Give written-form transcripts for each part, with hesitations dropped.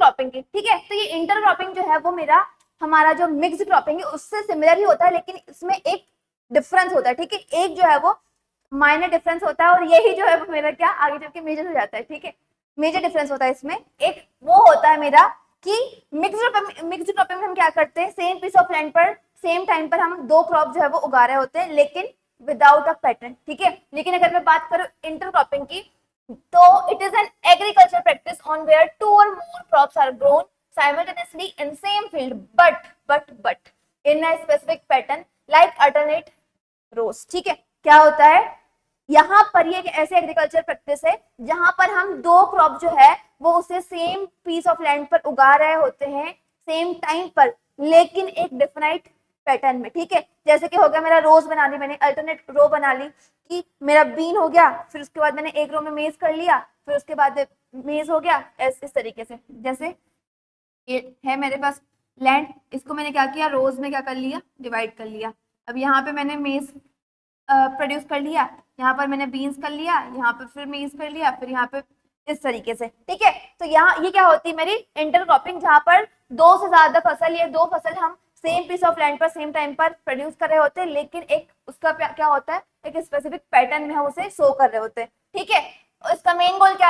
Cropping की, ठीक है। तो ये इंटरक्रॉपिंग जो है वो मेरा हमारा जो मिक्स क्रॉपिंग है उससे सिमिलर ही होता है, लेकिन इसमें एक डिफरेंस होता है, ठीक है। एक जो है वो माइनर डिफरेंस होता है और यही जो है वो मेरा क्या आगे चल के मेजर हो जाता है, ठीक है। मेजर डिफरेंस होता है इसमें, एक वो होता है मेरा कि मिक्स्ड क्रॉपिंग में हम क्या करते हैं, सेम पीस ऑफ लैंड पर सेम टाइम पर हम दो क्रॉप जो है वो उगा रहे होते हैं, लेकिन विदाउट अ पैटर्न, ठीक है। लेकिन अगर मैं बात करूं इंटरक्रॉपिंग की, तो it is an agriculture practice on where 2 or more crops are grown simultaneously in same field but in a specific pattern like alternate rows, ठीक है। क्या होता है यहाँ पर, ये ऐसे एग्रीकल्चर प्रैक्टिस है जहां पर हम दो क्रॉप जो है वो उसे सेम पीस ऑफ लैंड पर उगा रहे होते हैं सेम टाइम पर, लेकिन एक डिफाइंड पैटर्न में, ठीक है। जैसे कि हो गया मेरा रोज बना ली मैंने, अल्टरनेट रो बना ली कि मेरा बीन हो गया, फिर उसके बाद मैंने एक रो में मेज कर लिया, फिर उसके बाद मेज हो गया, इस तरीके से। जैसे ये है मेरे पास लैंड, इसको मैंने क्या किया, रोज में क्या कर लिया, डिवाइड कर लिया। अब यहाँ पे मैंने मेज प्रोड्यूस कर लिया, यहाँ पर मैंने बीन्स कर लिया, यहाँ पर फिर मेज कर लिया, फिर यहाँ पे इस तरीके से, ठीक है। तो यहाँ ये क्या होती है मेरी इंटरक्रॉपिंग, जहाँ पर दो से ज्यादा फसल या दो फसल हम सेम पीस ऑफ लैंड पर सेम टाइम पर प्रोड्यूस कर रहे होते हैं, लेकिन एक उसका क्या होता है, एक स्पेसिफिक पैटर्न में हम उसे शो कर रहे होते हैं, ठीक है। इसका मेन गोल क्या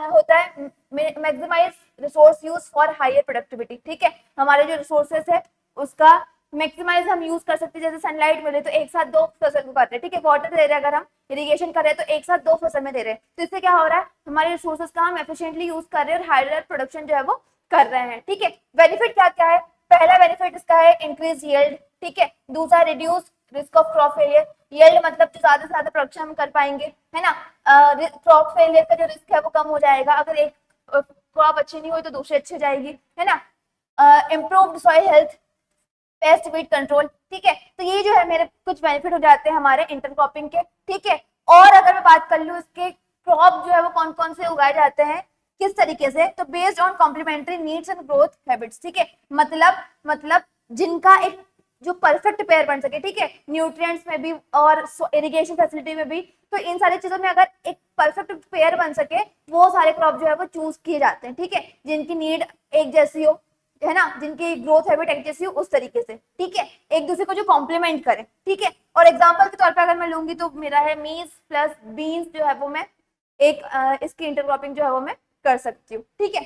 होता है maximise resource use for higher productivity, ठीक है। हमारे जो रिसोर्सेस है उसका मैक्सिमाइज हम यूज कर सकते हैं। जैसे सनलाइट मिले तो एक साथ दो फसल को करते हैं, ठीक है। वाटर दे रहे हैं, अगर हम इरिगेशन कर रहे हैं तो एक साथ दो फसल में दे रहे हैं, तो इससे क्या हो रहा है, हमारे रिसोर्सेज का हम एफिशिएंटली यूज कर रहे हैं और हायर प्रोडक्शन जो है वो कर रहे हैं, ठीक है। बेनिफिट क्या क्या है, पहला बेनिफिट इसका है इंक्रीज यील्ड, ठीक है। दूसरा reduce risk of crop failure, yield मतलब जो ज्यादा से ज्यादा प्रोडक्शन हम कर पाएंगे, है ना। क्रॉप फेलियर का जो रिस्क है वो कम हो जाएगा, अगर एक क्रॉप अच्छी नहीं हुई तो दूसरी अच्छी जाएगी, है ना। Improved soil health, paste weed control, ठीक है। तो ये जो है मेरे कुछ बेनिफिट हो जाते हैं हमारे इंटरक्रॉपिंग के, ठीक है। और अगर मैं बात कर लूँ इसके क्रॉप जो है वो कौन कौन से उगाए जाते हैं किस तरीके से, तो based on complementary needs and growth habits, ठीक है। मतलब जिनका एक जो परफेक्ट पेयर बन सके, ठीक है, न्यूट्रिएंट्स में भी और इरिगेशन फैसिलिटी में भी, तो इन सारी चीजों में अगर एक परफेक्ट पेयर बन सके वो सारे क्रॉप जो है वो चूज किए जाते हैं, ठीक है। जिनकी नीड एक जैसी हो, है ना, जिनकी ग्रोथ हैबिट एक जैसी हो उस तरीके से, ठीक है, एक दूसरे को जो कॉम्प्लीमेंट करे, ठीक है। और एग्जांपल के तौर पे अगर मैं लूंगी तो मेरा है मीज प्लस बीन्स जो है वो मैं एक इसकी इंटरक्रॉपिंग जो है वो मैं कर सकती हूँ, ठीक है।